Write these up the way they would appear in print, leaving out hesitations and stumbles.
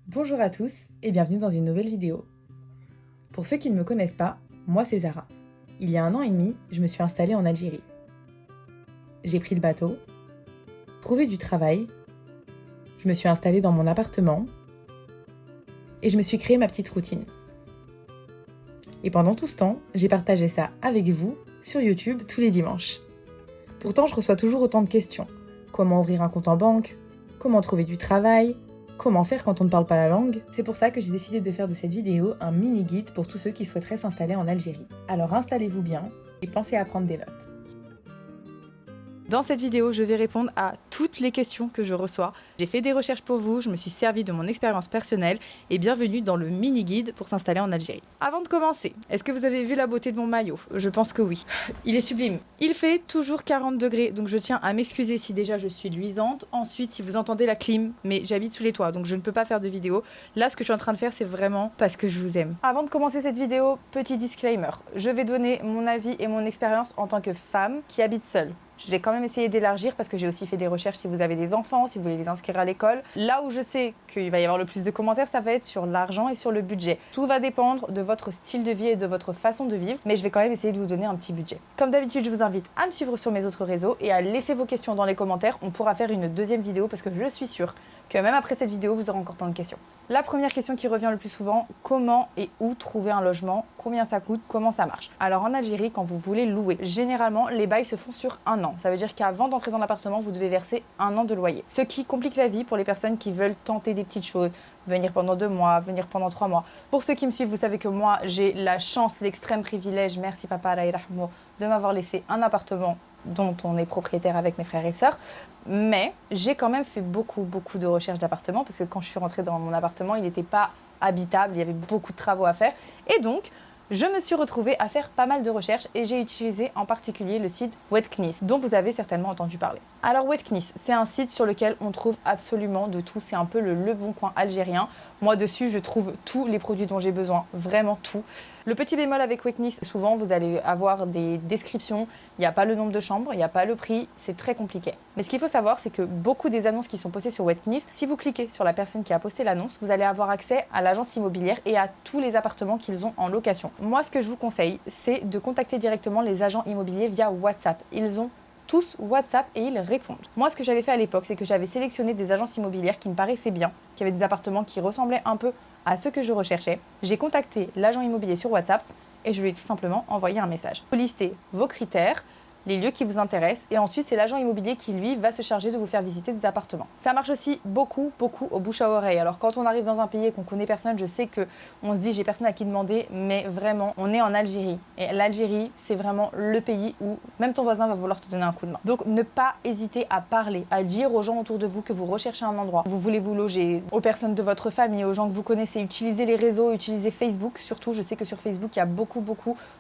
Bonjour à tous et bienvenue dans une nouvelle vidéo. Pour ceux qui ne me connaissent pas, moi c'est Zara. Il y a 1 an et demi, je me suis installée en Algérie. J'ai pris le bateau, trouvé du travail, je me suis installée dans mon appartement et je me suis créé ma petite routine. Et pendant tout ce temps, j'ai partagé ça avec vous sur YouTube tous les dimanches. Pourtant, je reçois toujours autant de questions. Comment ouvrir un compte en banque? Comment trouver du travail? Comment faire quand on ne parle pas la langue? C'est pour ça que j'ai décidé de faire de cette vidéo un mini-guide pour tous ceux qui souhaiteraient s'installer en Algérie. Alors installez-vous bien et pensez à prendre des notes. Dans cette vidéo, je vais répondre à toutes les questions que je reçois. J'ai fait des recherches pour vous, je me suis servi de mon expérience personnelle et bienvenue dans le mini-guide pour s'installer en Algérie. Avant de commencer, est-ce que vous avez vu la beauté de mon maillot? Je pense que oui. Il est sublime. Il fait toujours 40 degrés, donc je tiens à m'excuser si déjà je suis luisante. Ensuite, si vous entendez la clim, mais j'habite sous les toits, donc je ne peux pas faire de vidéo. Là, ce que je suis en train de faire, c'est vraiment parce que je vous aime. Avant de commencer cette vidéo, petit disclaimer. Je vais donner mon avis et mon expérience en tant que femme qui habite seule. Je vais quand même essayer d'élargir parce que j'ai aussi fait des recherches si vous avez des enfants, si vous voulez les inscrire à l'école. Là où je sais qu'il va y avoir le plus de commentaires, ça va être sur l'argent et sur le budget. Tout va dépendre de votre style de vie et de votre façon de vivre, mais je vais quand même essayer de vous donner un petit budget. Comme d'habitude, je vous invite à me suivre sur mes autres réseaux et à laisser vos questions dans les commentaires. On pourra faire une deuxième vidéo parce que je suis sûre que même après cette vidéo, vous aurez encore plein de questions. La première question qui revient le plus souvent, comment et où trouver un logement? Combien ça coûte? Comment ça marche? Alors en Algérie, quand vous voulez louer, généralement les bails se font sur 1 an. Ça veut dire qu'avant d'entrer dans l'appartement, vous devez verser 1 an de loyer. Ce qui complique la vie pour les personnes qui veulent tenter des petites choses, venir pendant 2 mois, venir pendant 3 mois. Pour ceux qui me suivent, vous savez que moi, j'ai la chance, l'extrême privilège, merci papa, Allah yarhamou, de m'avoir laissé un appartement dont on est propriétaire avec mes frères et sœurs. Mais j'ai quand même fait beaucoup de recherches d'appartements parce que quand je suis rentrée dans mon appartement, il n'était pas habitable, il y avait beaucoup de travaux à faire. Et donc, je me suis retrouvée à faire pas mal de recherches et j'ai utilisé en particulier le site Wetknis, dont vous avez certainement entendu parler. Alors Wetknis, c'est un site sur lequel on trouve absolument de tout. C'est un peu le bon coin algérien. Moi dessus, je trouve tous les produits dont j'ai besoin, vraiment tout. Le petit bémol avec Wetknis, souvent vous allez avoir des descriptions, il n'y a pas le nombre de chambres, il n'y a pas le prix, c'est très compliqué. Mais ce qu'il faut savoir, c'est que beaucoup des annonces qui sont postées sur Wetknis, si vous cliquez sur la personne qui a posté l'annonce, vous allez avoir accès à l'agence immobilière et à tous les appartements qu'ils ont en location. Moi, ce que je vous conseille, c'est de contacter directement les agents immobiliers via WhatsApp. Ils ont tous WhatsApp et ils répondent. Moi, ce que j'avais fait à l'époque, c'est que j'avais sélectionné des agences immobilières qui me paraissaient bien, qui avaient des appartements qui ressemblaient un peu à ce que je recherchais. J'ai contacté l'agent immobilier sur WhatsApp et je lui ai tout simplement envoyé un message. Vous listez vos critères, les lieux qui vous intéressent et ensuite c'est l'agent immobilier qui lui va se charger de vous faire visiter des appartements. Ça marche aussi beaucoup au bouche à oreille. Alors quand on arrive dans un pays et qu'on connaît personne, je sais que on se dit j'ai personne à qui demander, mais vraiment on est en Algérie et l'Algérie c'est vraiment le pays où même ton voisin va vouloir te donner un coup de main. Donc ne pas hésiter à parler, à dire aux gens autour de vous que vous recherchez un endroit, vous voulez vous loger, aux personnes de votre famille, aux gens que vous connaissez, utilisez les réseaux, utilisez Facebook surtout. Je sais que sur Facebook il y a beaucoup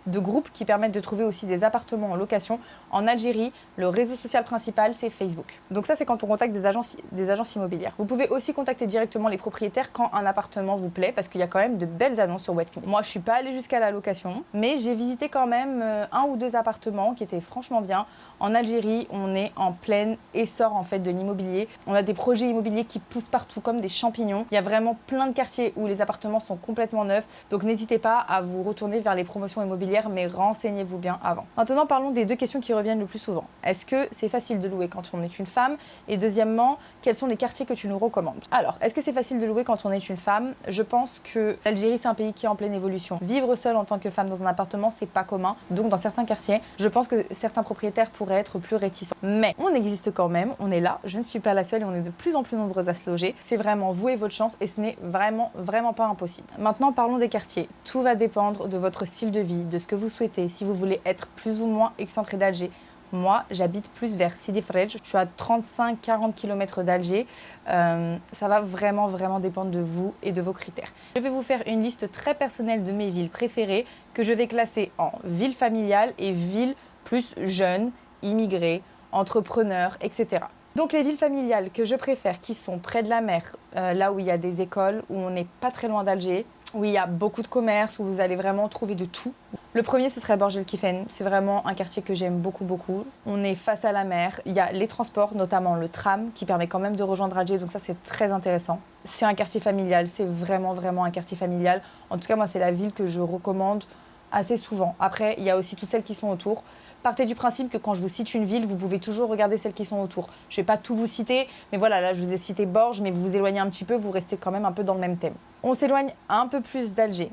de groupes qui permettent de trouver aussi des appartements en location. En Algérie, le réseau social principal, c'est Facebook. Donc ça, c'est quand on contacte des agences immobilières. Vous pouvez aussi contacter directement les propriétaires quand un appartement vous plaît, parce qu'il y a quand même de belles annonces sur Wetknis. Moi, je suis pas allée jusqu'à la location, mais j'ai visité quand même 1 ou 2 appartements qui étaient franchement bien. En Algérie, on est en plein essor en fait de l'immobilier. On a des projets immobiliers qui poussent partout comme des champignons. Il y a vraiment plein de quartiers où les appartements sont complètement neufs. Donc n'hésitez pas à vous retourner vers les promotions immobilières, mais renseignez-vous bien avant. Maintenant, parlons des 2 questions qui reviennent le plus souvent. Est-ce que c'est facile de louer quand on est une femme? Et deuxièmement, quels sont les quartiers que tu nous recommandes? Alors, est-ce que c'est facile de louer quand on est une femme? Je pense que l'Algérie, c'est un pays qui est en pleine évolution. Vivre seule en tant que femme dans un appartement, c'est pas commun. Donc, dans certains quartiers, je pense que certains propriétaires pourraient être plus réticents. Mais on existe quand même, on est là, je ne suis pas la seule et on est de plus en plus nombreuses à se loger. C'est vraiment vous et votre chance et ce n'est vraiment pas impossible. Maintenant, parlons des quartiers. Tout va dépendre de votre style de vie, de ce que vous souhaitez. Si vous voulez être plus ou moins excentré d'Alger, moi, j'habite plus vers Sidi Frej. Je suis à 35-40 km d'Alger. Ça va vraiment dépendre de vous et de vos critères. Je vais vous faire une liste très personnelle de mes villes préférées que je vais classer en ville familiale et ville plus jeunes, immigrés, entrepreneurs, etc. Donc les villes familiales que je préfère, qui sont près de la mer, là où il y a des écoles, où on n'est pas très loin d'Alger, où il y a beaucoup de commerces, où vous allez vraiment trouver de tout. Le premier, ce serait Borj El Kifen. C'est vraiment un quartier que j'aime beaucoup, beaucoup. On est face à la mer. Il y a les transports, notamment le tram, qui permet quand même de rejoindre Alger. Donc ça, c'est très intéressant. C'est un quartier familial. C'est vraiment, vraiment un quartier familial. En tout cas, moi, c'est la ville que je recommande assez souvent. Après, il y a aussi toutes celles qui sont autour. Partez du principe que quand je vous cite une ville, vous pouvez toujours regarder celles qui sont autour. Je ne vais pas tout vous citer, mais voilà, là, je vous ai cité Borj, mais vous vous éloignez un petit peu, vous restez quand même un peu dans le même thème. On s'éloigne un peu plus d'Alger.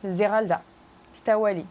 Zeralda, Stawali,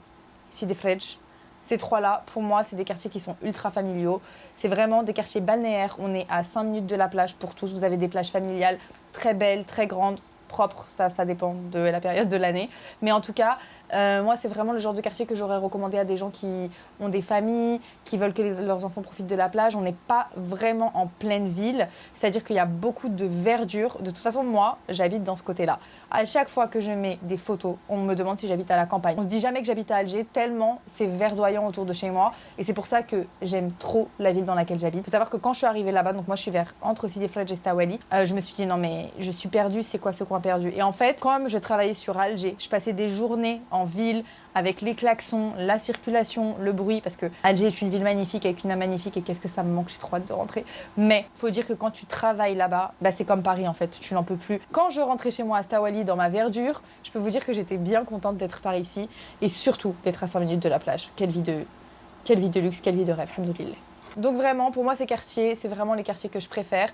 Sidi Frej. Ces trois-là, pour moi, c'est des quartiers qui sont ultra familiaux. C'est vraiment des quartiers balnéaires. On est à 5 minutes de la plage pour tous. Vous avez des plages familiales très belles, très grandes, propres. Ça dépend de la période de l'année. Mais en tout cas, moi, c'est vraiment le genre de quartier que j'aurais recommandé à des gens qui ont des familles, qui veulent que leurs enfants profitent de la plage. On n'est pas vraiment en pleine ville, c'est-à-dire qu'il y a beaucoup de verdure. De toute façon, moi, j'habite dans ce côté-là. À chaque fois que je mets des photos, on me demande si j'habite à la campagne. On se dit jamais que j'habite à Alger, tellement c'est verdoyant autour de chez moi. Et c'est pour ça que j'aime trop la ville dans laquelle j'habite. Il faut savoir que quand je suis arrivée là-bas, donc moi je suis entre Sidi Frej et Stawali, je me suis dit non mais je suis perdue, c'est quoi ce coin perdu? Et en fait, comme je travaillais sur Alger, je passais des journées en ville avec les klaxons, la circulation, le bruit, parce que Alger est une ville magnifique avec une âme magnifique et qu'est-ce que ça me manque, j'ai trop hâte de rentrer. Mais faut dire que quand tu travailles là-bas, bah c'est comme Paris en fait, tu n'en peux plus. Quand je rentrais chez moi à Stawali dans ma verdure, je peux vous dire que j'étais bien contente d'être par ici et surtout d'être à 5 minutes de la plage. Quelle vie de luxe, quelle vie de rêve, alhamdoulilah. Donc vraiment, pour moi, ces quartiers, c'est vraiment les quartiers que je préfère.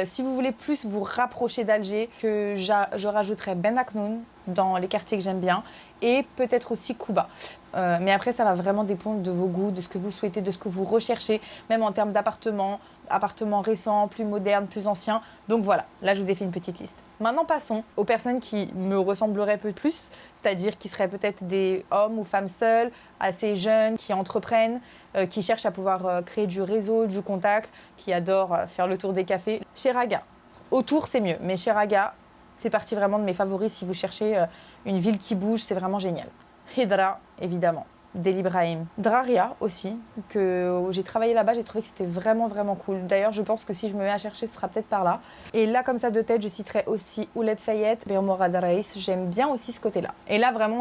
Si vous voulez plus vous rapprocher d'Alger, que je rajouterais Ben Aknoun dans les quartiers que j'aime bien et peut-être aussi Kouba. Mais après, ça va vraiment dépendre de vos goûts, de ce que vous souhaitez, de ce que vous recherchez, même en termes d'appartements récents, plus modernes, plus anciens. Donc voilà, là, je vous ai fait une petite liste. Maintenant, passons aux personnes qui me ressembleraient peu plus, c'est-à-dire qui seraient peut-être des hommes ou femmes seuls, assez jeunes, qui entreprennent, qui cherchent à pouvoir créer du réseau, du contact, qui adorent faire le tour des cafés. Chez Raga, autour c'est mieux, mais chez Raga, c'est partie vraiment de mes favoris. Si vous cherchez une ville qui bouge, c'est vraiment génial. Hidra, évidemment. Del Ibrahim. Draria aussi, où j'ai travaillé là-bas, j'ai trouvé que c'était vraiment vraiment cool. D'ailleurs, je pense que si je me mets à chercher, ce sera peut-être par là. Et là, comme ça de tête, je citerai aussi Ouled Fayette, Bermorad Reis. J'aime bien aussi ce côté-là. Et là, vraiment,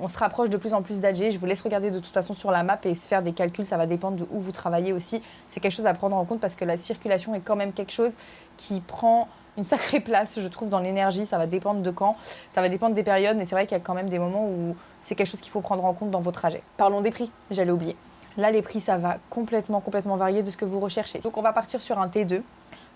on se rapproche de plus en plus d'Alger. Je vous laisse regarder de toute façon sur la map et se faire des calculs. Ça va dépendre de où vous travaillez aussi. C'est quelque chose à prendre en compte parce que la circulation est quand même quelque chose qui prend une sacrée place, je trouve, dans l'énergie. Ça va dépendre de quand, ça va dépendre des périodes, mais c'est vrai qu'il y a quand même des moments où c'est quelque chose qu'il faut prendre en compte dans vos trajets. Parlons des prix, j'allais oublier. Là, les prix, ça va complètement varier de ce que vous recherchez. Donc, on va partir sur un T2.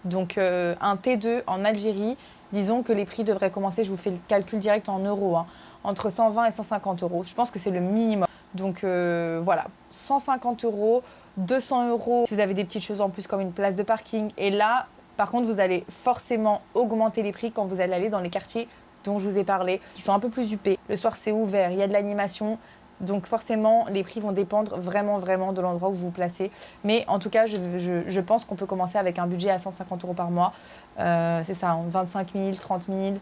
Donc, un T2 en Algérie, disons que les prix devraient commencer, je vous fais le calcul direct en euros, entre 120 et 150 euros. Je pense que c'est le minimum. Donc, voilà, 150 euros, 200 euros si vous avez des petites choses en plus comme une place de parking. Et là, par contre, vous allez forcément augmenter les prix quand vous allez aller dans les quartiers dont je vous ai parlé, qui sont un peu plus huppés. Le soir, c'est ouvert, il y a de l'animation. Donc forcément, les prix vont dépendre vraiment de l'endroit où vous vous placez. Mais en tout cas, je pense qu'on peut commencer avec un budget à 150 euros par mois. C'est ça, 25 000, 30 000,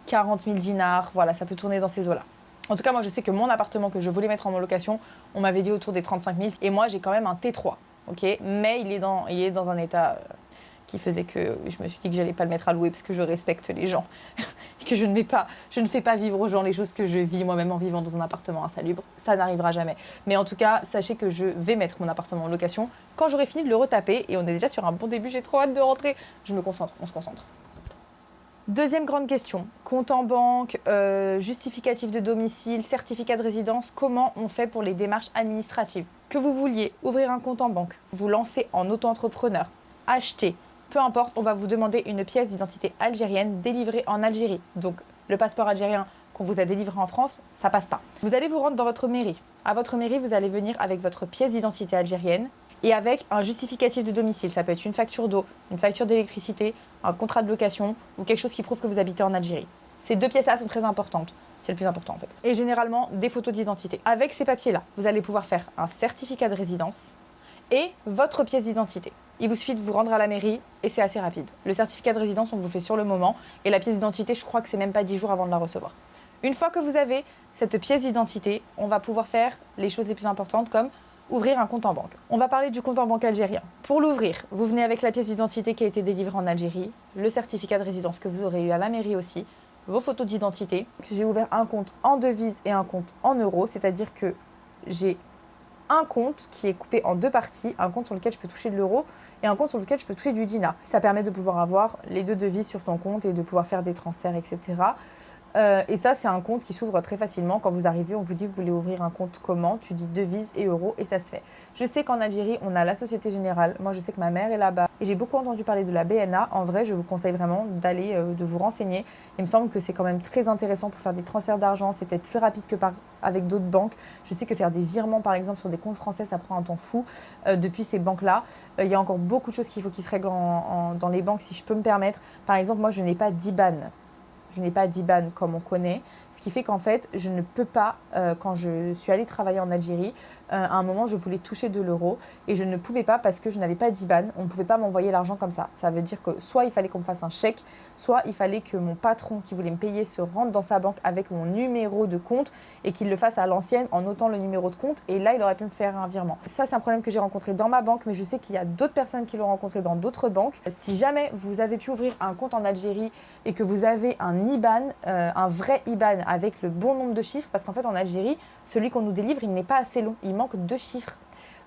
40 000 dinars. Voilà, ça peut tourner dans ces eaux-là. En tout cas, moi, je sais que mon appartement que je voulais mettre en location, on m'avait dit autour des 35 000. Et moi, j'ai quand même un T3, ok. Mais il est dans un état qui faisait que je me suis dit que j'allais pas le mettre à louer parce que je respecte les gens et que je ne fais pas vivre aux gens les choses que je vis moi-même en vivant dans un appartement insalubre. Ça n'arrivera jamais. Mais en tout cas, sachez que je vais mettre mon appartement en location quand j'aurai fini de le retaper et on est déjà sur un bon début. J'ai trop hâte de rentrer. Je me concentre, on se concentre. Deuxième grande question, compte en banque, justificatif de domicile, certificat de résidence, comment on fait pour les démarches administratives? Que vous vouliez ouvrir un compte en banque, vous lancer en auto-entrepreneur, acheter, peu importe, on va vous demander une pièce d'identité algérienne délivrée en Algérie. Donc le passeport algérien qu'on vous a délivré en France, ça passe pas. Vous allez vous rendre dans votre mairie. À votre mairie, vous allez venir avec votre pièce d'identité algérienne et avec un justificatif de domicile. Ça peut être une facture d'eau, une facture d'électricité, un contrat de location ou quelque chose qui prouve que vous habitez en Algérie. Ces deux pièces-là sont très importantes. C'est le plus important en fait. Et généralement, des photos d'identité. Avec ces papiers-là, vous allez pouvoir faire un certificat de résidence et votre pièce d'identité. Il vous suffit de vous rendre à la mairie et c'est assez rapide. Le certificat de résidence, on vous fait sur le moment et la pièce d'identité, je crois que c'est même pas 10 jours avant de la recevoir. Une fois que vous avez cette pièce d'identité, on va pouvoir faire les choses les plus importantes comme ouvrir un compte en banque. On va parler du compte en banque algérien. Pour l'ouvrir, vous venez avec la pièce d'identité qui a été délivrée en Algérie, le certificat de résidence que vous aurez eu à la mairie aussi, vos photos d'identité. J'ai ouvert un compte en devise et un compte en euros, c'est-à-dire que j'ai un compte qui est coupé en deux parties, un compte sur lequel je peux toucher de l'euro et un compte sur lequel je peux toucher du dinar. Ça permet de pouvoir avoir les deux devises sur ton compte et de pouvoir faire des transferts, etc. Et ça, c'est un compte qui s'ouvre très facilement. Quand vous arrivez, on vous dit, vous voulez ouvrir un compte comment? Tu dis devises et euros et ça se fait. Je sais qu'en Algérie, on a la Société Générale. Moi, je sais que ma mère est là-bas. Et j'ai beaucoup entendu parler de la BNA. En vrai, je vous conseille vraiment d'aller, de vous renseigner. Il me semble que c'est quand même très intéressant pour faire des transferts d'argent. C'est peut-être plus rapide que avec d'autres banques. Je sais que faire des virements, par exemple, sur des comptes français, ça prend un temps fou depuis ces banques-là. Il y a encore beaucoup de choses qu'il faut qui se règlent dans les banques, si je peux me permettre. Par exemple, moi, je n'ai pas d'IBAN. Je n'ai pas d'IBAN comme on connaît, ce qui fait qu'en fait, je ne peux pas, quand je suis allée travailler en Algérie, à un moment, je voulais toucher de l'euro et je ne pouvais pas parce que je n'avais pas d'IBAN. On ne pouvait pas m'envoyer l'argent comme ça. Ça veut dire que soit il fallait qu'on me fasse un chèque, soit il fallait que mon patron qui voulait me payer se rende dans sa banque avec mon numéro de compte et qu'il le fasse à l'ancienne en notant le numéro de compte et là, il aurait pu me faire un virement. Ça, c'est un problème que j'ai rencontré dans ma banque, mais je sais qu'il y a d'autres personnes qui l'ont rencontré dans d'autres banques. Si jamais vous avez pu ouvrir un compte en Algérie et que vous avez un IBAN, un vrai IBAN avec le bon nombre de chiffres, parce qu'en fait en Algérie, celui qu'on nous délivre, il n'est pas assez long, il manque 2 chiffres.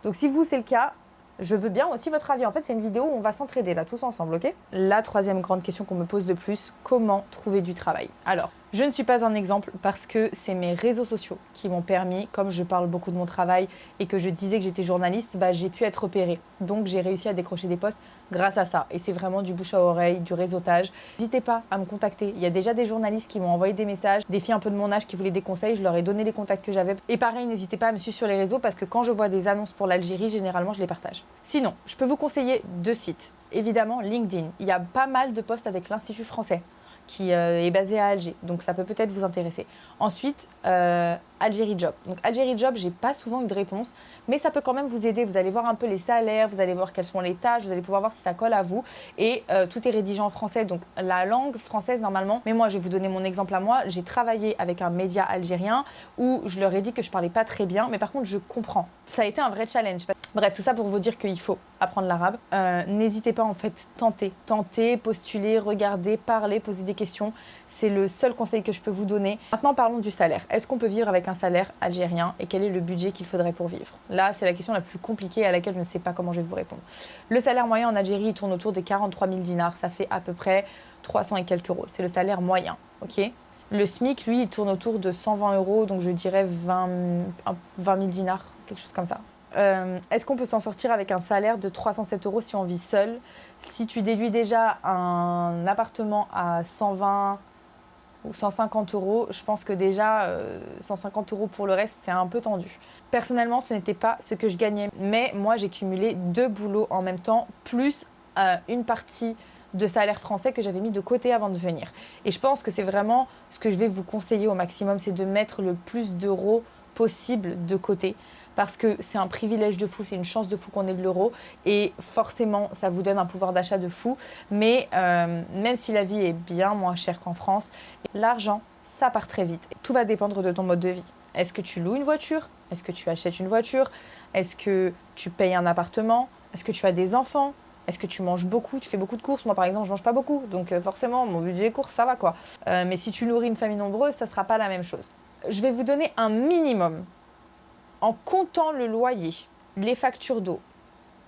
Donc si vous c'est le cas, je veux bien aussi votre avis. En fait, c'est une vidéo où on va s'entraider là, tous ensemble, ok? La troisième grande question qu'on me pose de plus, comment trouver du travail? Alors, je ne suis pas un exemple parce que c'est mes réseaux sociaux qui m'ont permis, comme je parle beaucoup de mon travail et que je disais que j'étais journaliste, j'ai pu être repérée. Donc, j'ai réussi à décrocher des postes grâce à ça. Et c'est vraiment du bouche à oreille, du réseautage. N'hésitez pas à me contacter. Il y a déjà des journalistes qui m'ont envoyé des messages, des filles un peu de mon âge qui voulaient des conseils. Je leur ai donné les contacts que j'avais. Et pareil, n'hésitez pas à me suivre sur les réseaux parce que quand je vois des annonces pour l'Algérie, généralement, je les partage. Sinon, je peux vous conseiller 2 sites. Évidemment, LinkedIn. Il y a pas mal de postes avec l'Institut français qui est basé à Alger. Donc, ça peut peut-être vous intéresser. Ensuite, Algérie Job. Donc, Algérie Job, j'ai pas souvent eu de réponse, mais ça peut quand même vous aider. Vous allez voir un peu les salaires, vous allez voir quelles sont les tâches, vous allez pouvoir voir si ça colle à vous. Et tout est rédigé en français, donc la langue française normalement. Mais moi, je vais vous donner mon exemple à moi. J'ai travaillé avec un média algérien où je leur ai dit que je parlais pas très bien, mais par contre, je comprends. Ça a été un vrai challenge. Bref, tout ça pour vous dire qu'il faut apprendre l'arabe. N'hésitez pas en fait, tentez, postulez, regardez, parlez, posez des questions. C'est le seul conseil que je peux vous donner. Maintenant, parlons du salaire. Est-ce qu'on peut vivre avec un salaire algérien et quel est le budget qu'il faudrait pour vivre? Là, c'est la question la plus compliquée à laquelle je ne sais pas comment je vais vous répondre. Le salaire moyen en Algérie, il tourne autour des 43 000 dinars. Ça fait à peu près 300 et quelques euros. C'est le salaire moyen, ok? Le SMIC, lui, il tourne autour de 120 euros, donc je dirais 20 000 dinars, quelque chose comme ça. Est-ce qu'on peut s'en sortir avec un salaire de 307 euros si on vit seul? Si tu déduis déjà un appartement à 120 ou 150 euros, je pense que déjà 150 euros pour le reste, c'est un peu tendu. Personnellement, ce n'était pas ce que je gagnais, mais moi, j'ai cumulé 2 boulots en même temps, plus une partie de salaire français que j'avais mis de côté avant de venir. Et je pense que c'est vraiment ce que je vais vous conseiller au maximum, c'est de mettre le plus d'euros possible de côté. Parce que c'est un privilège de fou, c'est une chance de fou qu'on ait de l'euro. Et forcément, ça vous donne un pouvoir d'achat de fou. Mais même si la vie est bien moins chère qu'en France, l'argent, ça part très vite. Tout va dépendre de ton mode de vie. Est-ce que tu loues une voiture? Est-ce que tu achètes une voiture? Est-ce que tu payes un appartement? Est-ce que tu as des enfants? Est-ce que tu manges beaucoup? Tu fais beaucoup de courses? Moi, par exemple, je mange pas beaucoup. Donc forcément, mon budget course, ça va quoi. Mais si tu nourris une famille nombreuse, ça sera pas la même chose. Je vais vous donner un minimum. En comptant le loyer, les factures d'eau,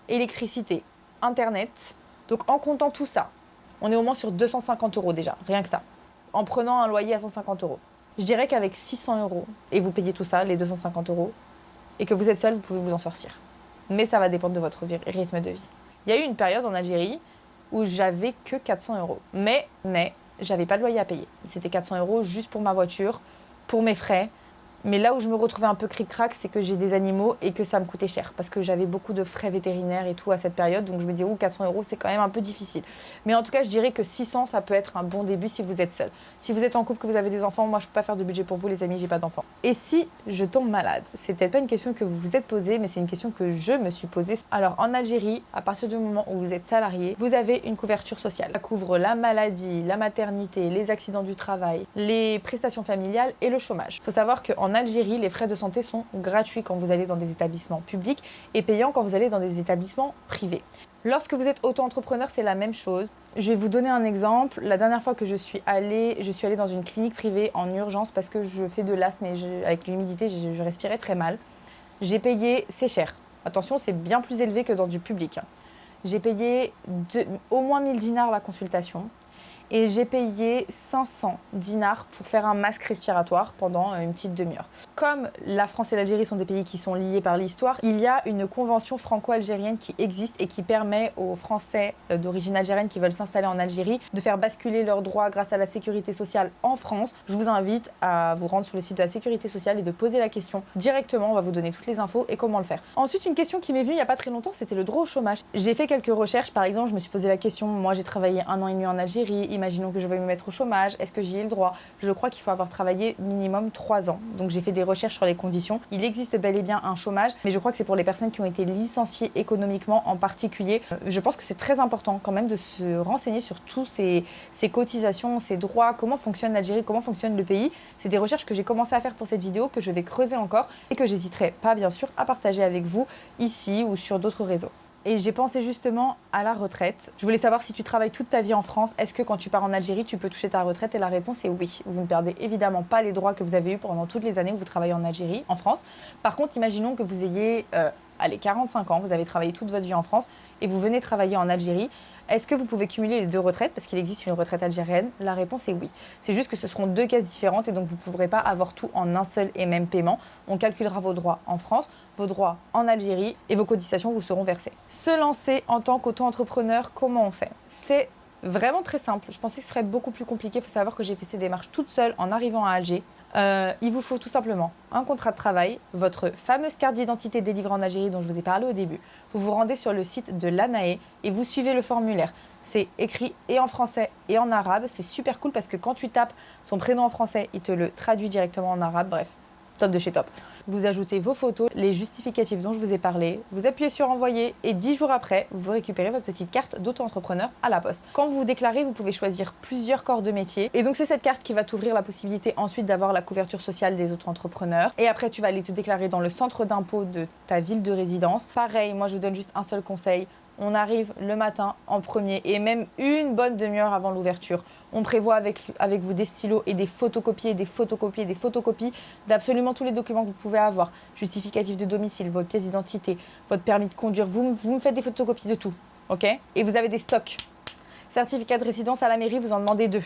électricité, internet, donc en comptant tout ça, on est au moins sur 250 euros déjà, rien que ça. En prenant un loyer à 150 euros. Je dirais qu'avec 600 euros, et vous payez tout ça, les 250 euros, et que vous êtes seul, vous pouvez vous en sortir. Mais ça va dépendre de votre rythme de vie. Il y a eu une période en Algérie où j'avais que 400 euros. Mais j'avais pas de loyer à payer. C'était 400 euros juste pour ma voiture, pour mes frais. Mais là où je me retrouvais un peu cric-crac, c'est que j'ai des animaux et que ça me coûtait cher. Parce que j'avais beaucoup de frais vétérinaires et tout à cette période. Donc je me disais, 400 euros, c'est quand même un peu difficile. Mais en tout cas, je dirais que 600, ça peut être un bon début si vous êtes seul. Si vous êtes en couple, que vous avez des enfants, moi, je peux pas faire de budget pour vous, les amis, j'ai pas d'enfants. Et si je tombe malade? C'est peut-être pas une question que vous vous êtes posée, mais c'est une question que je me suis posée. Alors en Algérie, à partir du moment où vous êtes salarié, vous avez une couverture sociale. Ça couvre la maladie, la maternité, les accidents du travail, les prestations familiales et le chômage. Il faut savoir qu'en Algérie, les frais de santé sont gratuits quand vous allez dans des établissements publics et payants quand vous allez dans des établissements privés. Lorsque vous êtes auto-entrepreneur, c'est la même chose. Je vais vous donner un exemple. La dernière fois que je suis allée dans une clinique privée en urgence parce que je fais de l'asthme et avec l'humidité, je respirais très mal. J'ai payé, c'est cher. Attention, c'est bien plus élevé que dans du public. J'ai payé au moins 1000 dinars la consultation. Et j'ai payé 500 dinars pour faire un masque respiratoire pendant une petite demi-heure. Comme la France et l'Algérie sont des pays qui sont liés par l'histoire, il y a une convention franco-algérienne qui existe et qui permet aux Français d'origine algérienne qui veulent s'installer en Algérie de faire basculer leurs droits grâce à la sécurité sociale en France. Je vous invite à vous rendre sur le site de la sécurité sociale et de poser la question directement. On va vous donner toutes les infos et comment le faire. Ensuite, une question qui m'est venue il n'y a pas très longtemps, c'était le droit au chômage. J'ai fait quelques recherches. Par exemple, je me suis posé la question, moi j'ai travaillé 1 an et demi en Algérie. Imaginons que je vais me mettre au chômage, est-ce que j'y ai le droit? Je crois qu'il faut avoir travaillé minimum 3 ans. Donc j'ai fait des recherches sur les conditions. Il existe bel et bien un chômage, mais je crois que c'est pour les personnes qui ont été licenciées économiquement en particulier. Je pense que c'est très important quand même de se renseigner sur tous ces cotisations, ces droits, comment fonctionne l'Algérie, comment fonctionne le pays. C'est des recherches que j'ai commencé à faire pour cette vidéo, que je vais creuser encore et que j'hésiterai pas bien sûr à partager avec vous ici ou sur d'autres réseaux. Et j'ai pensé justement à la retraite. Je voulais savoir si tu travailles toute ta vie en France, est-ce que quand tu pars en Algérie, tu peux toucher ta retraite? Et la réponse est oui. Vous ne perdez évidemment pas les droits que vous avez eus pendant toutes les années où vous travaillez en Algérie, en France. Par contre, imaginons que vous ayez 45 ans, vous avez travaillé toute votre vie en France et vous venez travailler en Algérie. Est-ce que vous pouvez cumuler les 2 retraites parce qu'il existe une retraite algérienne? La réponse est oui. C'est juste que ce seront 2 caisses différentes et donc vous ne pourrez pas avoir tout en un seul et même paiement. On calculera vos droits en France, vos droits en Algérie et vos cotisations vous seront versées. Se lancer en tant qu'auto-entrepreneur, comment on fait? C'est vraiment très simple. Je pensais que ce serait beaucoup plus compliqué. Il faut savoir que j'ai fait ces démarches toute seule en arrivant à Alger. Il vous faut tout simplement un contrat de travail, votre fameuse carte d'identité délivrée en Algérie dont je vous ai parlé au début. Vous vous rendez sur le site de l'ANAE et vous suivez le formulaire. C'est écrit et en français et en arabe. C'est super cool parce que quand tu tapes son prénom en français, il te le traduit directement en arabe. Bref, top de chez top. Vous ajoutez vos photos, les justificatifs dont je vous ai parlé, vous appuyez sur envoyer et 10 jours après, vous récupérez votre petite carte d'auto-entrepreneur à la poste. Quand vous vous déclarez, vous pouvez choisir plusieurs corps de métier et donc c'est cette carte qui va t'ouvrir la possibilité ensuite d'avoir la couverture sociale des auto-entrepreneurs et après tu vas aller te déclarer dans le centre d'impôt de ta ville de résidence. Pareil, moi je vous donne juste un seul conseil. On arrive le matin en premier et même une bonne demi-heure avant l'ouverture. On prévoit avec vous des stylos et des photocopies d'absolument tous les documents que vous pouvez avoir. Justificatif de domicile, votre pièce d'identité, votre permis de conduire. Vous me faites des photocopies de tout, ok? Et vous avez des stocks. Certificat de résidence à la mairie, vous en demandez 2.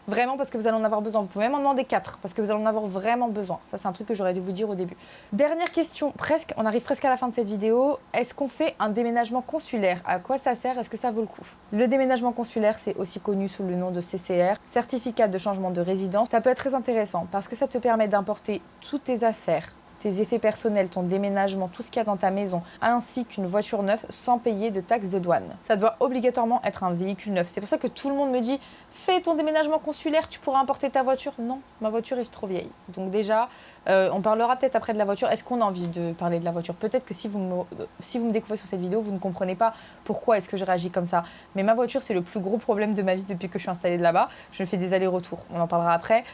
Vraiment parce que vous allez en avoir besoin. Vous pouvez même en demander 4 parce que vous allez en avoir vraiment besoin. Ça, c'est un truc que j'aurais dû vous dire au début. Dernière question, on arrive presque à la fin de cette vidéo. Est-ce qu'on fait un déménagement consulaire? À quoi ça sert? Est-ce que ça vaut le coup? Le déménagement consulaire, c'est aussi connu sous le nom de CCR, certificat de changement de résidence. Ça peut être très intéressant parce que ça te permet d'importer toutes tes affaires, tes effets personnels, ton déménagement, tout ce qu'il y a dans ta maison, ainsi qu'une voiture neuve sans payer de taxes de douane. Ça doit obligatoirement être un véhicule neuf. C'est pour ça que tout le monde me dit « Fais ton déménagement consulaire, tu pourras importer ta voiture ». Non, ma voiture est trop vieille. Donc déjà, on parlera peut-être après de la voiture. Est-ce qu'on a envie de parler de la voiture? Peut-être que si vous me découvrez sur cette vidéo, vous ne comprenez pas pourquoi est-ce que je réagis comme ça. Mais ma voiture, c'est le plus gros problème de ma vie depuis que je suis installée de là-bas. Je fais des allers-retours, on en parlera après.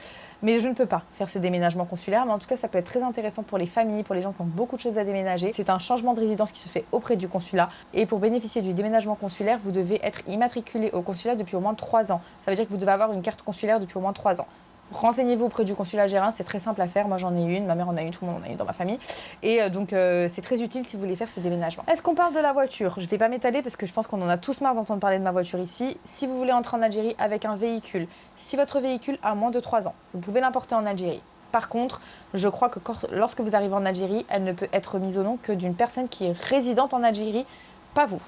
Mais je ne peux pas faire ce déménagement consulaire. Mais en tout cas, ça peut être très intéressant pour les familles, pour les gens qui ont beaucoup de choses à déménager. C'est un changement de résidence qui se fait auprès du consulat. Et pour bénéficier du déménagement consulaire, vous devez être immatriculé au consulat depuis au moins 3 ans. Ça veut dire que vous devez avoir une carte consulaire depuis au moins 3 ans. Renseignez-vous auprès du consulat algérien, c'est très simple à faire. Moi j'en ai une, ma mère en a une, tout le monde en a une dans ma famille. Et donc c'est très utile si vous voulez faire ce déménagement. Est-ce qu'on parle de la voiture? Je ne vais pas m'étaler parce que je pense qu'on en a tous marre d'entendre parler de ma voiture ici. Si vous voulez entrer en Algérie avec un véhicule, si votre véhicule a moins de 3 ans, vous pouvez l'importer en Algérie. Par contre, je crois que lorsque vous arrivez en Algérie, elle ne peut être mise au nom que d'une personne qui est résidente en Algérie, pas vous.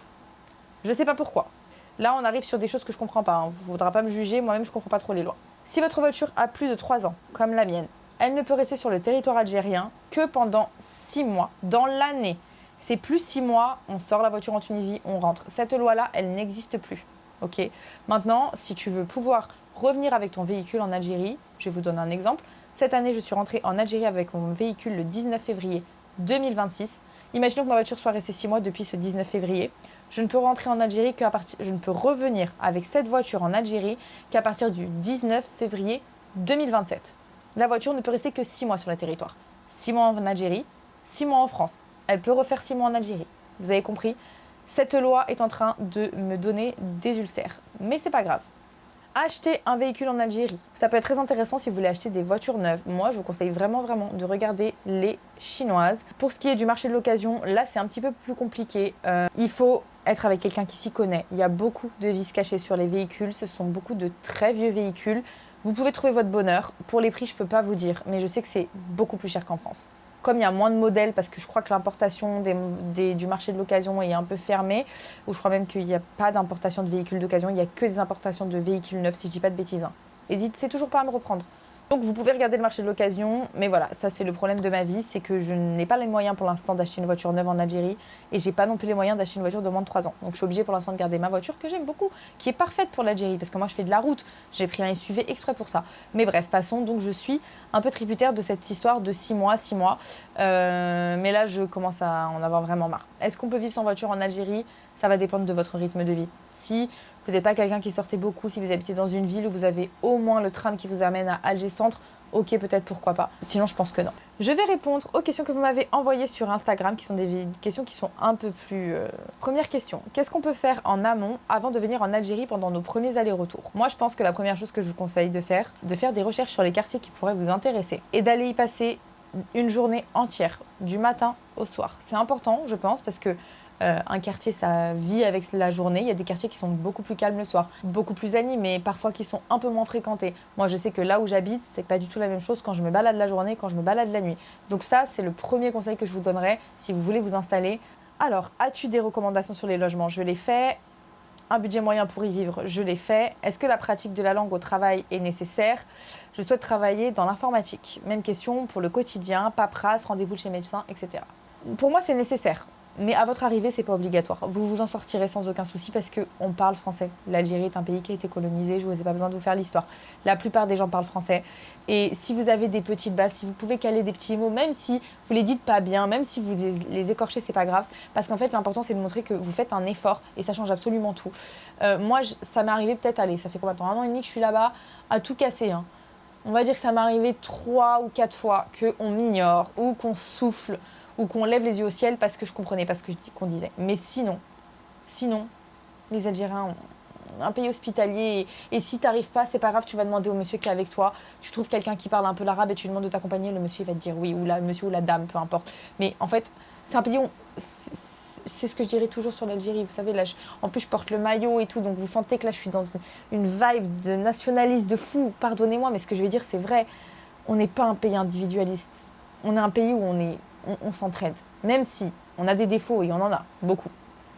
Je ne sais pas pourquoi. Là, on arrive sur des choses que je ne comprends pas. Hein. Vous ne faudra pas me juger, moi-même je ne comprends pas trop les lois. Si votre voiture a plus de 3 ans, comme la mienne, elle ne peut rester sur le territoire algérien que pendant 6 mois dans l'année. C'est plus 6 mois, on sort la voiture en Tunisie, on rentre. Cette loi-là, elle n'existe plus. Ok. Maintenant, si tu veux pouvoir revenir avec ton véhicule en Algérie, je vais vous donner un exemple. Cette année, je suis rentrée en Algérie avec mon véhicule le 19 février 2026. Imaginons que ma voiture soit restée 6 mois depuis ce 19 février. Je ne peux rentrer en Algérie je ne peux revenir avec cette voiture en Algérie qu'à partir du 19 février 2027. La voiture ne peut rester que 6 mois sur le territoire. 6 mois en Algérie, 6 mois en France. Elle peut refaire 6 mois en Algérie. Vous avez compris? Cette loi est en train de me donner des ulcères, mais c'est pas grave. Acheter un véhicule en Algérie, ça peut être très intéressant si vous voulez acheter des voitures neuves. Moi, je vous conseille vraiment de regarder les chinoises. Pour ce qui est du marché de l'occasion, là, c'est un petit peu plus compliqué. Il faut être avec quelqu'un qui s'y connaît. Il y a beaucoup de vices cachés sur les véhicules. Ce sont beaucoup de très vieux véhicules. Vous pouvez trouver votre bonheur. Pour les prix, je ne peux pas vous dire, mais je sais que c'est beaucoup plus cher qu'en France. Comme il y a moins de modèles, parce que je crois que l'importation du marché de l'occasion est un peu fermée, ou je crois même qu'il n'y a pas d'importation de véhicules d'occasion, il n'y a que des importations de véhicules neufs, si je ne dis pas de bêtises. N'hésitez toujours pas à me reprendre. Donc vous pouvez regarder le marché de l'occasion, mais voilà, ça c'est le problème de ma vie, c'est que je n'ai pas les moyens pour l'instant d'acheter une voiture neuve en Algérie, et j'ai pas non plus les moyens d'acheter une voiture de moins de 3 ans. Donc je suis obligée pour l'instant de garder ma voiture que j'aime beaucoup, qui est parfaite pour l'Algérie, parce que moi je fais de la route, j'ai pris un SUV exprès pour ça. Mais bref, passons, donc je suis un peu tributaire de cette histoire de 6 mois. Mais là je commence à en avoir vraiment marre. Est-ce qu'on peut vivre sans voiture en Algérie? Ça va dépendre de votre rythme de vie. Si vous n'êtes pas quelqu'un qui sortait beaucoup, si vous habitez dans une ville où vous avez au moins le tram qui vous amène à Alger Centre, ok, peut-être, pourquoi pas. Sinon, je pense que non. Je vais répondre aux questions que vous m'avez envoyées sur Instagram, qui sont des questions qui sont un peu plus... Première question. Qu'est-ce qu'on peut faire en amont avant de venir en Algérie pendant nos premiers allers-retours? Moi, je pense que la première chose que je vous conseille de faire des recherches sur les quartiers qui pourraient vous intéresser et d'aller y passer une journée entière, du matin au soir. C'est important, je pense, parce que un quartier, ça vit avec la journée. Il y a des quartiers qui sont beaucoup plus calmes le soir, beaucoup plus animés, parfois qui sont un peu moins fréquentés. Moi, je sais que là où j'habite, c'est pas du tout la même chose quand je me balade la journée, quand je me balade la nuit. Donc ça, c'est le premier conseil que je vous donnerais si vous voulez vous installer. Alors, as-tu des recommandations sur les logements? Je l'ai fait. Un budget moyen pour y vivre? Je l'ai fait. Est-ce que la pratique de la langue au travail est nécessaire? Je souhaite travailler dans l'informatique. Même question pour le quotidien, paperasse, rendez-vous chez médecin, etc. Pour moi, c'est nécessaire. Mais à votre arrivée, c'est pas obligatoire. Vous vous en sortirez sans aucun souci parce qu'on parle français. L'Algérie est un pays qui a été colonisé, je vous ai pas besoin de vous faire l'histoire. La plupart des gens parlent français. Et si vous avez des petites bases, si vous pouvez caler des petits mots, même si vous les dites pas bien, même si vous les écorchez, c'est pas grave. Parce qu'en fait, l'important, c'est de montrer que vous faites un effort et ça change absolument tout. Moi, ça m'est arrivé peut-être, allez, ça fait combien de temps? 1 an et demi que je suis là-bas, à tout casser. On va dire que ça m'est arrivé 3 ou 4 fois qu'on m'ignore ou qu'on souffle ou qu'on lève les yeux au ciel parce que je comprenais pas ce qu'on disait. Mais sinon, les Algériens ont un pays hospitalier et si t'arrives pas, c'est pas grave, tu vas demander au monsieur qui est avec toi, tu trouves quelqu'un qui parle un peu l'arabe et tu lui demandes de t'accompagner, le monsieur il va te dire oui, ou le monsieur ou la dame, peu importe. Mais en fait, c'est un pays où... C'est ce que je dirais toujours sur l'Algérie. Vous savez, là, en plus, je porte le maillot et tout, donc vous sentez que là, je suis dans une vibe de nationaliste de fou. Pardonnez-moi, mais ce que je vais dire, c'est vrai. On n'est pas un pays individualiste. On est un pays où on s'entraide. Même si on a des défauts, et on en a beaucoup,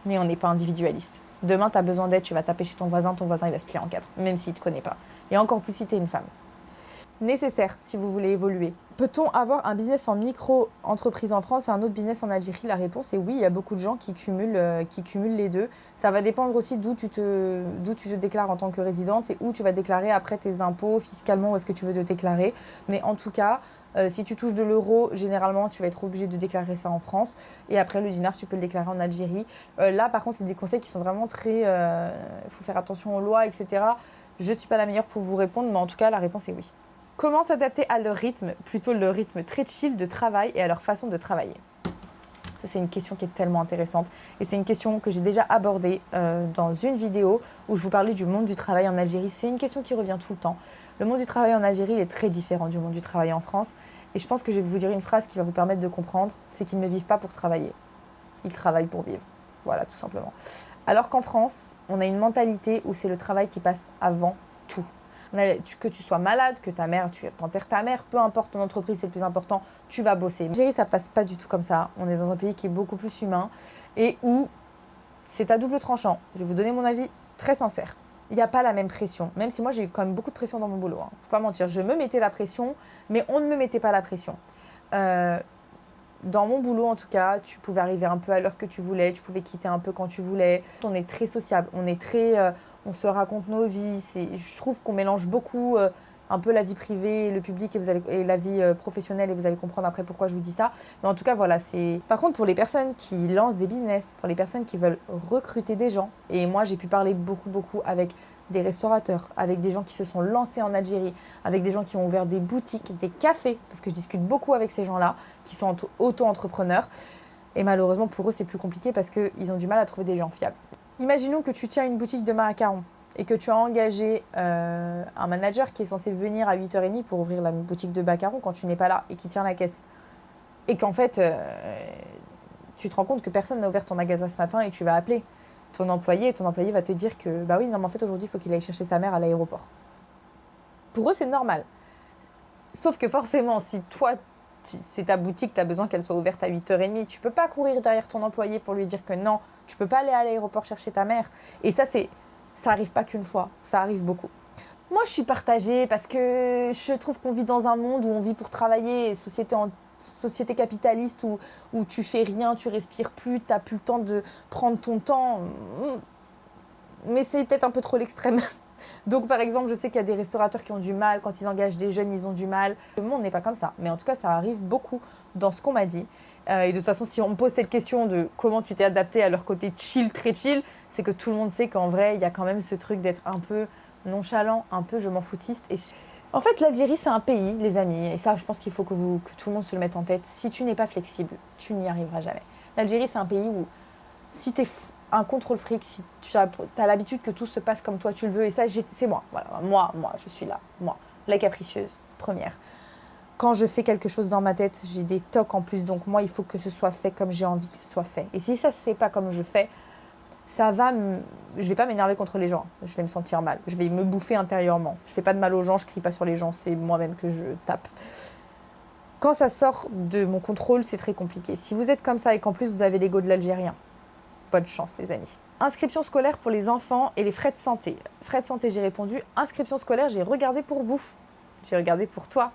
mais on n'est pas individualiste. Demain, tu as besoin d'aide, tu vas taper chez ton voisin il va se plier en 4, même s'il ne te connaît pas. Et encore plus si tu es une femme. Nécessaire si vous voulez évoluer. Peut-on avoir un business en micro-entreprise en France et un autre business en Algérie? La réponse est oui, il y a beaucoup de gens qui cumulent les deux. Ça va dépendre aussi d'où tu te déclares en tant que résidente et où tu vas déclarer après tes impôts, fiscalement, où est-ce que tu veux te déclarer. Mais en tout cas, si tu touches de l'euro, généralement, tu vas être obligé de déclarer ça en France. Et après, le dinar, tu peux le déclarer en Algérie. Là, par contre, c'est des conseils qui sont vraiment très... Il faut faire attention aux lois, etc. Je ne suis pas la meilleure pour vous répondre, mais en tout cas, la réponse est oui. Comment s'adapter à leur rythme, plutôt le rythme très chill de travail et à leur façon de travailler? Ça, c'est une question qui est tellement intéressante. Et c'est une question que j'ai déjà abordée dans une vidéo où je vous parlais du monde du travail en Algérie. C'est une question qui revient tout le temps. Le monde du travail en Algérie est très différent du monde du travail en France. Et je pense que je vais vous dire une phrase qui va vous permettre de comprendre. C'est qu'ils ne vivent pas pour travailler. Ils travaillent pour vivre. Voilà, tout simplement. Alors qu'en France, on a une mentalité où c'est le travail qui passe avant tout. Que tu sois malade, que ta mère, tu enterres ta mère, peu importe ton entreprise, c'est le plus important, tu vas bosser. En Algérie, ça passe pas du tout comme ça. On est dans un pays qui est beaucoup plus humain et où c'est à double tranchant. Je vais vous donner mon avis très sincère. Il n'y a pas la même pression, même si moi j'ai eu quand même beaucoup de pression dans mon boulot. Faut pas mentir, je me mettais la pression, mais on ne me mettait pas la pression. Dans mon boulot, en tout cas, tu pouvais arriver un peu à l'heure que tu voulais, tu pouvais quitter un peu quand tu voulais. On est très sociable, on se raconte nos vies. Je trouve qu'on mélange beaucoup un peu la vie privée, le public et la vie professionnelle, et vous allez comprendre après pourquoi je vous dis ça. Mais en tout cas, voilà, c'est... Par contre, pour les personnes qui lancent des business, pour les personnes qui veulent recruter des gens, et moi, j'ai pu parler beaucoup avec des restaurateurs, avec des gens qui se sont lancés en Algérie, avec des gens qui ont ouvert des boutiques, des cafés, parce que je discute beaucoup avec ces gens-là, qui sont auto-entrepreneurs. Et malheureusement, pour eux, c'est plus compliqué parce qu'ils ont du mal à trouver des gens fiables. Imaginons que tu tiens une boutique de macarons et que tu as engagé un manager qui est censé venir à 8h30 pour ouvrir la boutique de macarons quand tu n'es pas là et qui tient la caisse. Et qu'en fait, tu te rends compte que personne n'a ouvert ton magasin ce matin et tu vas appeler ton employé et ton employé va te dire que bah oui, non, mais en fait, aujourd'hui, il faut qu'il aille chercher sa mère à l'aéroport. Pour eux, c'est normal. Sauf que forcément, si toi, c'est ta boutique, tu as besoin qu'elle soit ouverte à 8h30, tu peux pas courir derrière ton employé pour lui dire que non, tu peux pas aller à l'aéroport chercher ta mère. Et ça arrive pas qu'une fois, ça arrive beaucoup. Moi, je suis partagée parce que je trouve qu'on vit dans un monde où on vit pour travailler, société capitaliste où tu fais rien, tu respires plus, tu n'as plus le temps de prendre ton temps. Mais c'est peut-être un peu trop l'extrême. Donc, par exemple, je sais qu'il y a des restaurateurs qui ont du mal. Quand ils engagent des jeunes, ils ont du mal. Le monde n'est pas comme ça. Mais en tout cas, ça arrive beaucoup dans ce qu'on m'a dit. Et de toute façon, si on me pose cette question de comment tu t'es adapté à leur côté chill, très chill, c'est que tout le monde sait qu'en vrai, il y a quand même ce truc d'être un peu nonchalant, un peu je m'en foutiste. Et en fait, l'Algérie, c'est un pays, les amis. Et ça, je pense qu'il faut que tout le monde se le mette en tête. Si tu n'es pas flexible, tu n'y arriveras jamais. L'Algérie, c'est un pays où si tu es un contrôle fric, si tu as l'habitude que tout se passe comme toi tu le veux, et ça, c'est moi. Voilà, moi, je suis là. Moi, la capricieuse, première. Quand je fais quelque chose dans ma tête, j'ai des tocs en plus. Donc moi, il faut que ce soit fait comme j'ai envie que ce soit fait. Et si ça ne se fait pas comme je fais, je vais pas m'énerver contre les gens. Je vais me sentir mal. Je vais me bouffer intérieurement. Je fais pas de mal aux gens, je crie pas sur les gens. C'est moi-même que je tape. Quand ça sort de mon contrôle, c'est très compliqué. Si vous êtes comme ça et qu'en plus vous avez l'ego de l'Algérien, bonne chance les amis. Inscription scolaire pour les enfants et les frais de santé. Frais de santé, j'ai répondu. Inscription scolaire, j'ai regardé pour vous. J'ai regardé pour toi.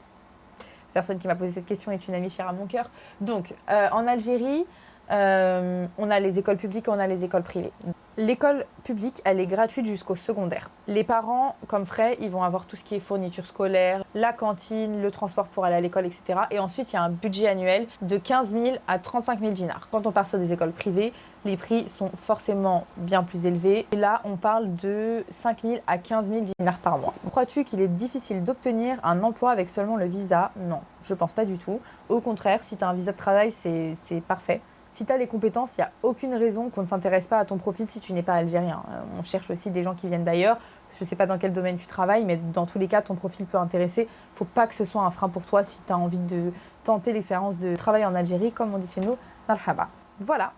La personne qui m'a posé cette question est une amie chère à mon cœur. Donc, en Algérie, on a les écoles publiques et on a les écoles privées. L'école publique, elle est gratuite jusqu'au secondaire. Les parents, comme frais, ils vont avoir tout ce qui est fourniture scolaire, la cantine, le transport pour aller à l'école, etc. Et ensuite, il y a un budget annuel de 15 000 à 35 000 dinars. Quand on part sur des écoles privées, les prix sont forcément bien plus élevés. Et là, on parle de 5 000 à 15 000 dinars par mois. Crois-tu qu'il est difficile d'obtenir un emploi avec seulement le visa? Non, je pense pas du tout. Au contraire, si tu as un visa de travail, c'est parfait. Si tu as les compétences, il n'y a aucune raison qu'on ne s'intéresse pas à ton profil si tu n'es pas algérien. On cherche aussi des gens qui viennent d'ailleurs. Je ne sais pas dans quel domaine tu travailles, mais dans tous les cas, ton profil peut intéresser. Il ne faut pas que ce soit un frein pour toi si tu as envie de tenter l'expérience de travail en Algérie, comme on dit chez nous, marhaba. Voilà.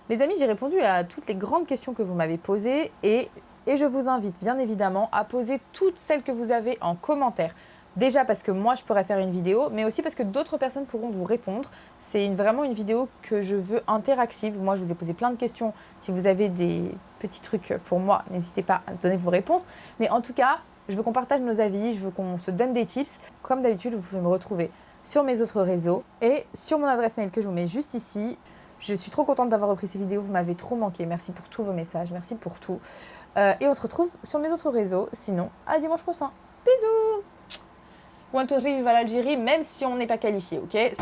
Les amis, j'ai répondu à toutes les grandes questions que vous m'avez posées et je vous invite bien évidemment à poser toutes celles que vous avez en commentaire. Déjà parce que moi, je pourrais faire une vidéo, mais aussi parce que d'autres personnes pourront vous répondre. C'est vraiment une vidéo que je veux interactive. Moi, je vous ai posé plein de questions. Si vous avez des petits trucs pour moi, n'hésitez pas à donner vos réponses. Mais en tout cas, je veux qu'on partage nos avis, je veux qu'on se donne des tips. Comme d'habitude, vous pouvez me retrouver sur mes autres réseaux et sur mon adresse mail que je vous mets juste ici. Je suis trop contente d'avoir repris ces vidéos, vous m'avez trop manqué. Merci pour tous vos messages, merci pour tout. Et on se retrouve sur mes autres réseaux. Sinon, à dimanche prochain. Bisous! Want to live à l'Algérie, même si on n'est pas qualifié, ok?